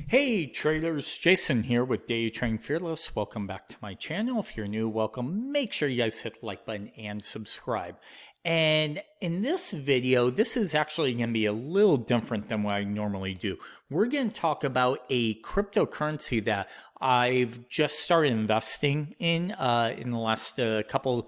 Hey traders, Jason here with Day Trading Fearless. Welcome back to my channel. If you're new, welcome. Make sure you guys hit the like button and subscribe. And in this video, this is actually going to be a little different than what I normally do. We're going to talk about a cryptocurrency that I've just started investing in the last couple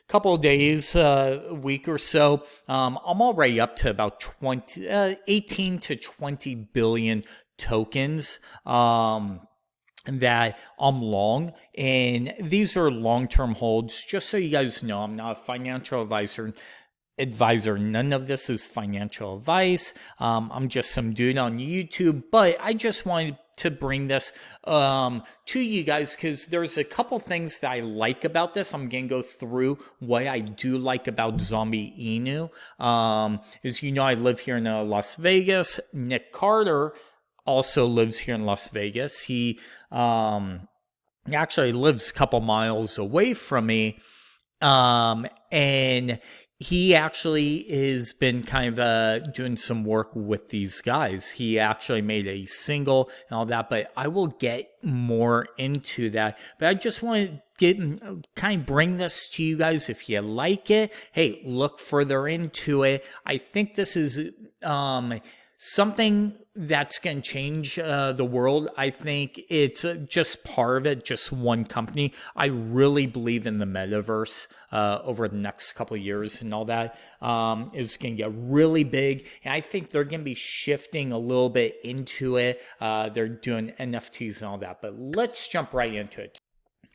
of days, week or so. I'm already up to about 18 to 20 billion tokens that I'm long, and these are long-term holds. Just so you guys know, I'm not a financial advisor. None of this is financial advice. I'm just some dude on YouTube, but I just wanted to bring this to you guys because there's a couple things that I like about this. I'm gonna go through what I do like about Zombie Inu. As you know, I live here in Las Vegas. Nick Carter also lives here in Las Vegas. He actually lives a couple miles away from me, and he actually has been kind of doing some work with these guys. He actually made a single and all that, but I will get more into that. But I just want to kind of bring this to you guys. If you like it, hey, look further into it. I think this is something that's going to change the world. I think it's just part of it, just one company. I really believe in the metaverse over the next couple of years, and all that is going to get really big. And I think they're going to be shifting a little bit into it. They're doing NFTs and all that, but let's jump right into it.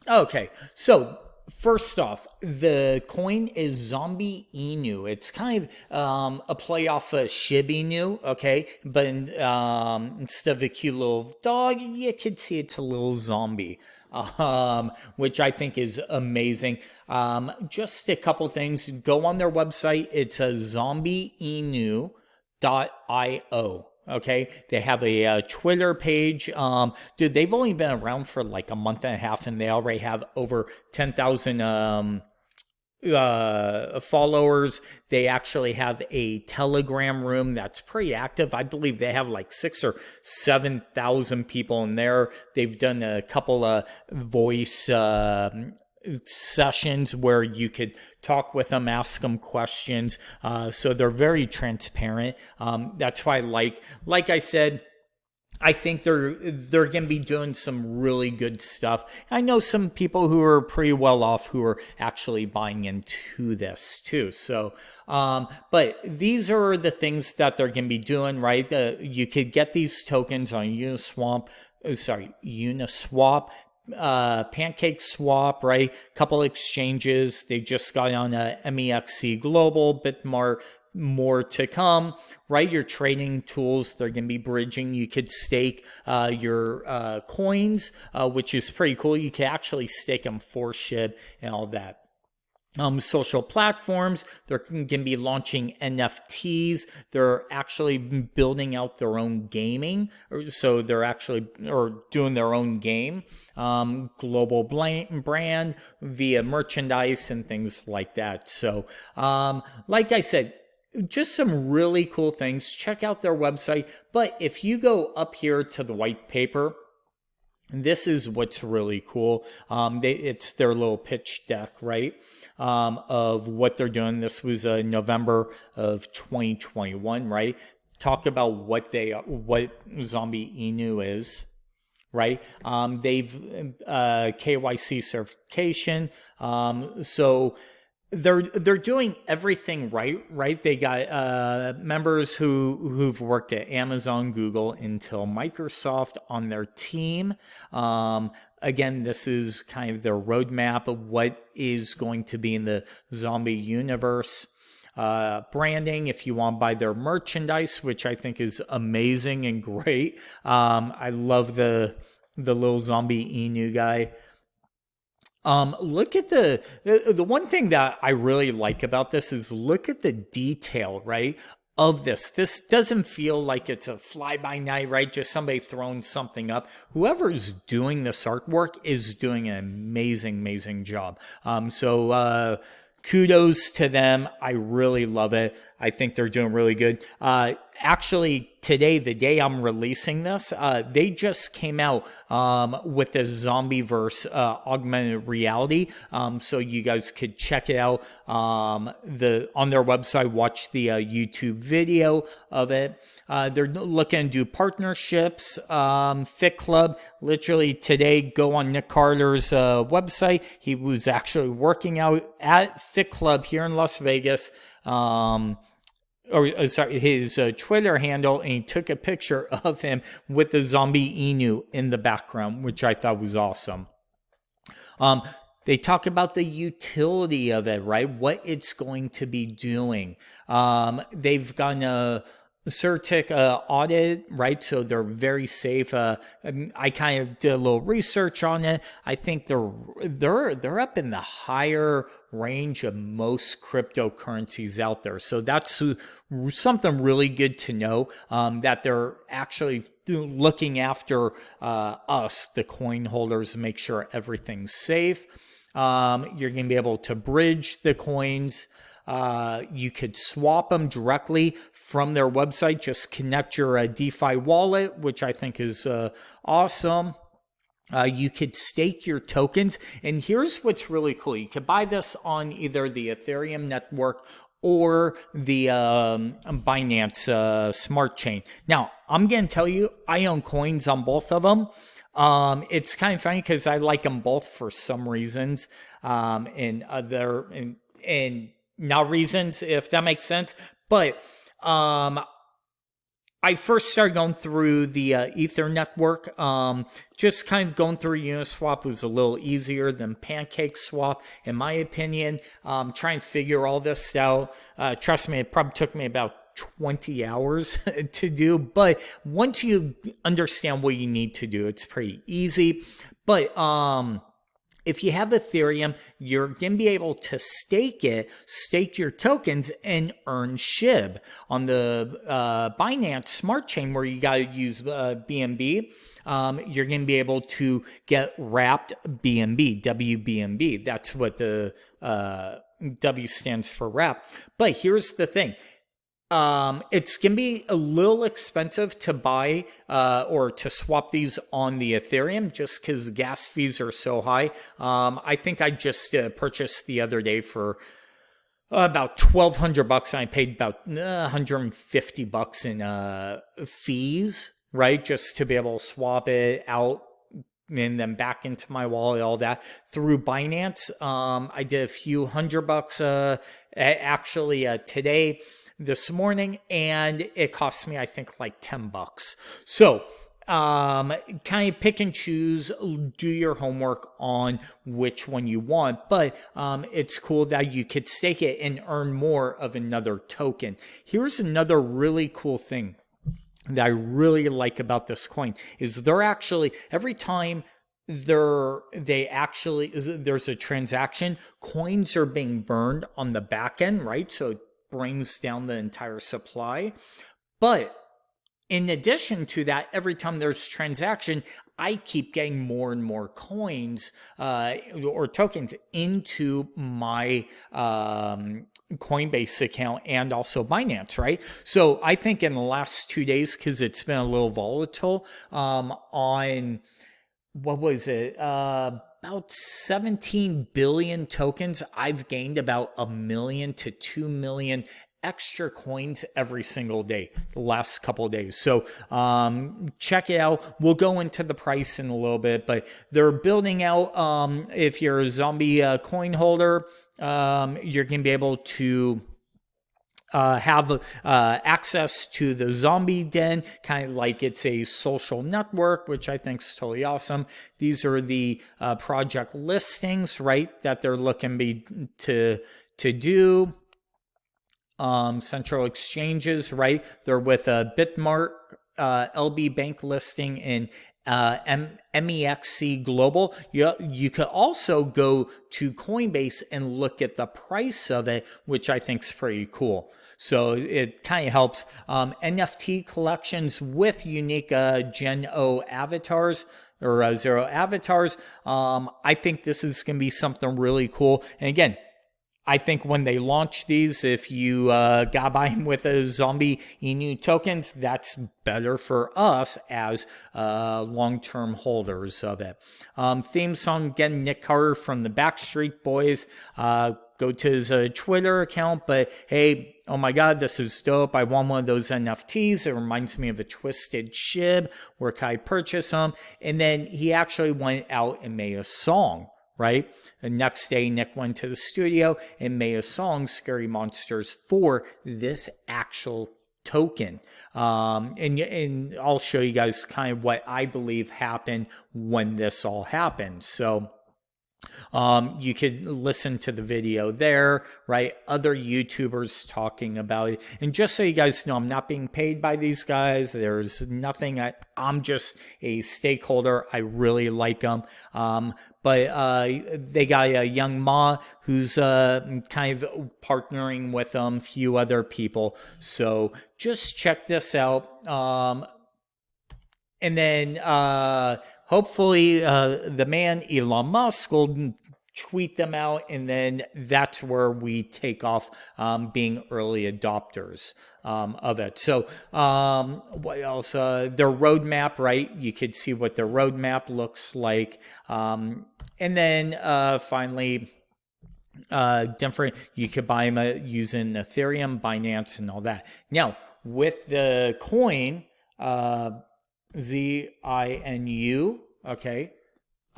Okay, so first off, the coin is Zombie Inu. It's kind of a play off of Shiba Inu, okay? But instead of a cute little dog, you can see it's a little zombie, which I think is amazing. Just a couple things. Go on their website. It's a zombieinu.io. Okay, they have a Twitter page. Dude, they've only been around for like a month and a half, and they already have over 10,000 followers. They actually have a Telegram room that's pretty active. I believe they have like 6,000 or 7,000 people in there. They've done a couple of voice sessions where you could talk with them, ask them questions. So they're very transparent. That's why, like I said, I think they're going to be doing some really good stuff. I know some people who are pretty well off who are actually buying into this too. So, but these are the things that they're going to be doing, right? You could get these tokens on Uniswap, Pancake Swap, right? Couple exchanges. They just got on a MEXC Global, bit more to come, right? Your trading tools, they're going to be bridging. You could stake your coins, which is pretty cool. You can actually stake them for SHIB and all that. Social platforms, they're going to be launching NFTs. They're actually building out their own gaming, so they're actually doing their own game, global brand via merchandise and things like that. So, like I said, just some really cool things. Check out their website. But if you go up here to the white paper, this is what's really cool. It's their little pitch deck, right? Of what they're doing. This was November of 2021, right? Talk about what Zombie Inu is, right? They've KYC certification. So they're doing everything right. They got members who've worked at Amazon, Google, Intel, Microsoft on their team. Again, this is kind of their roadmap of what is going to be in the zombie universe. Branding, if you want to buy their merchandise, which I think is amazing and great. I love the little Zombie Inu guy. Look at the one thing that I really like about this is look at the detail, right? Of this. This doesn't feel like it's a fly-by-night, right? Just somebody throwing something up. Whoever's doing this artwork is doing an amazing job. Kudos to them. I really love it. I think they're doing really good. actually today, the day I'm releasing this, they just came out with the Zombie verse augmented reality. So you guys could check it out on their website, watch the YouTube video of it. They're looking to do partnerships, Fit Club. Literally today, go on Nick Carter's website. He was actually working out at Fit Club here in Las Vegas. His Twitter handle, and he took a picture of him with the Zombie Inu in the background, which I thought was awesome. They talk about the utility of it, right? What it's going to be doing. They've gotten a Certic audit, right? So they're very safe. I kind of did a little research on it. I think they're up in the higher range of most cryptocurrencies out there. So that's something really good to know, that they're actually looking after us, the coin holders, to make sure everything's safe. You're going to be able to bridge the coins. You could swap them directly from their website. Just connect your DeFi wallet, which I think is awesome. You could stake your tokens. And here's what's really cool. You could buy this on either the Ethereum network or the Binance Smart Chain. Now, I'm going to tell you, I own coins on both of them. It's kind of funny because I like them both for some reasons, and not reasons, if that makes sense. But I first started going through the Ether network. Just kind of going through Uniswap was a little easier than PancakeSwap, in my opinion. Trying to figure all this out. Trust me, it probably took me about 20 hours to do. But once you understand what you need to do, it's pretty easy. But if you have Ethereum, you're going to be able to stake your tokens, and earn SHIB. On the Binance Smart Chain, where you got to use BNB, you're going to be able to get wrapped BNB, WBNB. That's what the W stands for wrap. But here's the thing. It's going to be a little expensive to buy or to swap these on the Ethereum, just because gas fees are so high. I think I just purchased the other day for about $1,200, and I paid about $150 in fees, right? Just to be able to swap it out and then back into my wallet, all that through Binance. I did a few $100 actually today, this morning, and it cost me, I think, like $10. So kind of pick and choose, do your homework on which one you want, but it's cool that you could stake it and earn more of another token. Here's another really cool thing that I really like about this coin is they're actually, every time there's a transaction, coins are being burned on the back end, right? So it brings down the entire supply. But in addition to that, every time there's transaction, I keep getting more and more coins or tokens into my Coinbase account and also Binance, right? So I think in the last 2 days, because it's been a little volatile, on what was it? About 17 billion tokens. I've gained about 1 million to 2 million extra coins every single day the last couple of days. So check it out. We'll go into the price in a little bit, but they're building out, if you're a Zombie coin holder, you're going to be able to have access to the Zombie Den, kind of like it's a social network, which I think is totally awesome. These are the project listings, right, that they're looking to do. Central exchanges, right? They're with a Bitmark, LB Bank listing, and MEXC Global. You could also go to Coinbase and look at the price of it, which I think is pretty cool. So it kind of helps. NFT collections with unique Gen O avatars or zero avatars. I think this is going to be something really cool. And again, I think when they launch these, if you got by them with a Zombie Inu tokens, that's better for us as long-term holders of it. Theme song, again, Nick Carter from the Backstreet Boys. Go to his Twitter account, but hey, oh my God, this is dope. I want one of those NFTs. It reminds me of a Twisted Shib. Where can I purchase them? And then he actually went out and made a song, right? The next day, Nick went to the studio and made a song, Scary Monsters, for this actual token. And I'll show you guys kind of what I believe happened when this all happened. So you could listen to the video there, right? Other YouTubers talking about it. And just so you guys know, I'm not being paid by these guys. There's nothing. I'm just a stakeholder. I really like them. But they got a young Ma who's kind of partnering with a few other people. So just check this out. And then hopefully the man Elon Musk will tweet them out, and then that's where we take off being early adopters of it. So what else? Their roadmap, right? You could see what their roadmap looks like. And then finally, different, you could buy them using Ethereum, Binance, and all that. Now, with the coin, ZINU, okay.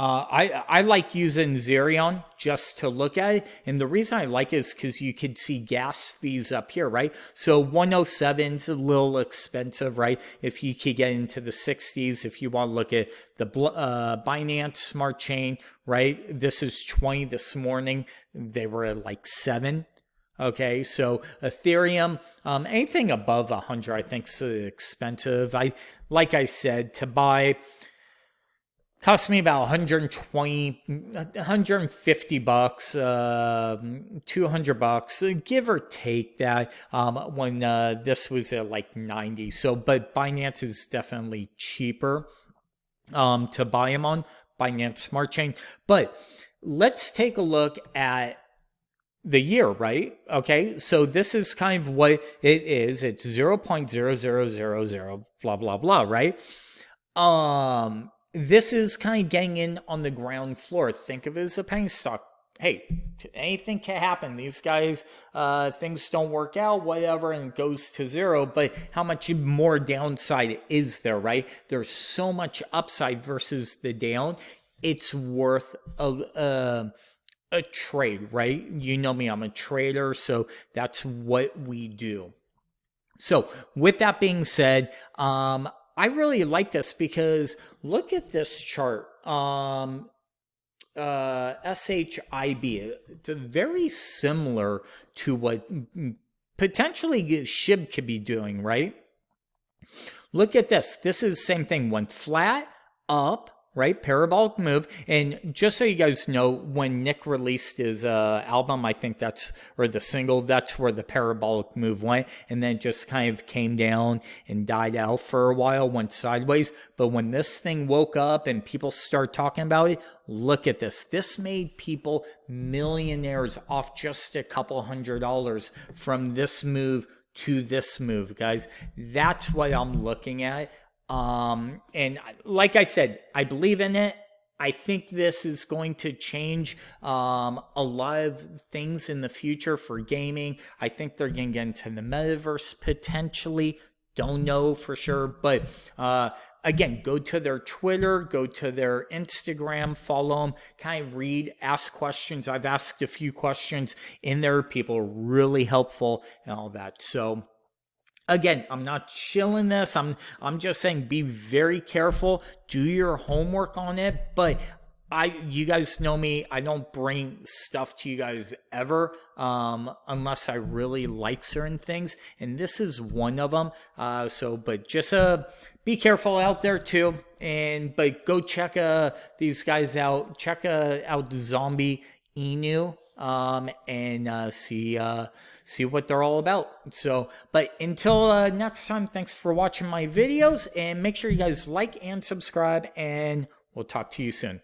I like using Zerion just to look at it. And the reason I like it is because you could see gas fees up here, right? So 107 is a little expensive, right? If you could get into the 60s, if you want to look at the Binance Smart Chain, right? This is 20 this morning. They were at like 7. Okay, so Ethereum, anything above 100, I think is expensive. Like I said, to buy cost me about 120, 150 bucks, 200 bucks, give or take that, when this was at like 90. So, but Binance is definitely cheaper to buy them on, Binance Smart Chain. But let's take a look at the year, right? Okay, so this is kind of what it is. It's 0.0000 blah blah blah, right? This is kind of getting in on the ground floor. Think of it as a penny stock. Hey, anything can happen. These guys, things don't work out, whatever, and it goes to zero. But how much more downside is there, right? There's so much upside versus the down. It's worth a trade, right? You know me, I'm a trader, so that's what we do. So with that being said, I really like this because look at this chart. SHIB, it's very similar to what potentially SHIB could be doing, right? Look at this. This is the same thing. Went flat, up, right? Parabolic move. And just so you guys know, when Nick released his album, I think that's, or the single, that's where the parabolic move went. And then just kind of came down and died out for a while, went sideways. But when this thing woke up and people start talking about it, look at this. This made people millionaires off just a couple $100 from this move to this move, guys. That's what I'm looking at. And like I said, I believe in it. I think this is going to change a lot of things in the future for gaming. I think they're going to get into the metaverse potentially. Don't know for sure. But again, go to their Twitter, go to their Instagram, follow them, kind of read, ask questions. I've asked a few questions in there. People are really helpful and all that. So again, I'm not chilling this. I'm just saying be very careful. Do your homework on it. But you guys know me. I don't bring stuff to you guys ever unless I really like certain things. And this is one of them. But just be careful out there too. But go check these guys out. Check out Zombie Inu. And see what they're all about. So, but until next time, thanks for watching my videos, and make sure you guys like and subscribe, and we'll talk to you soon.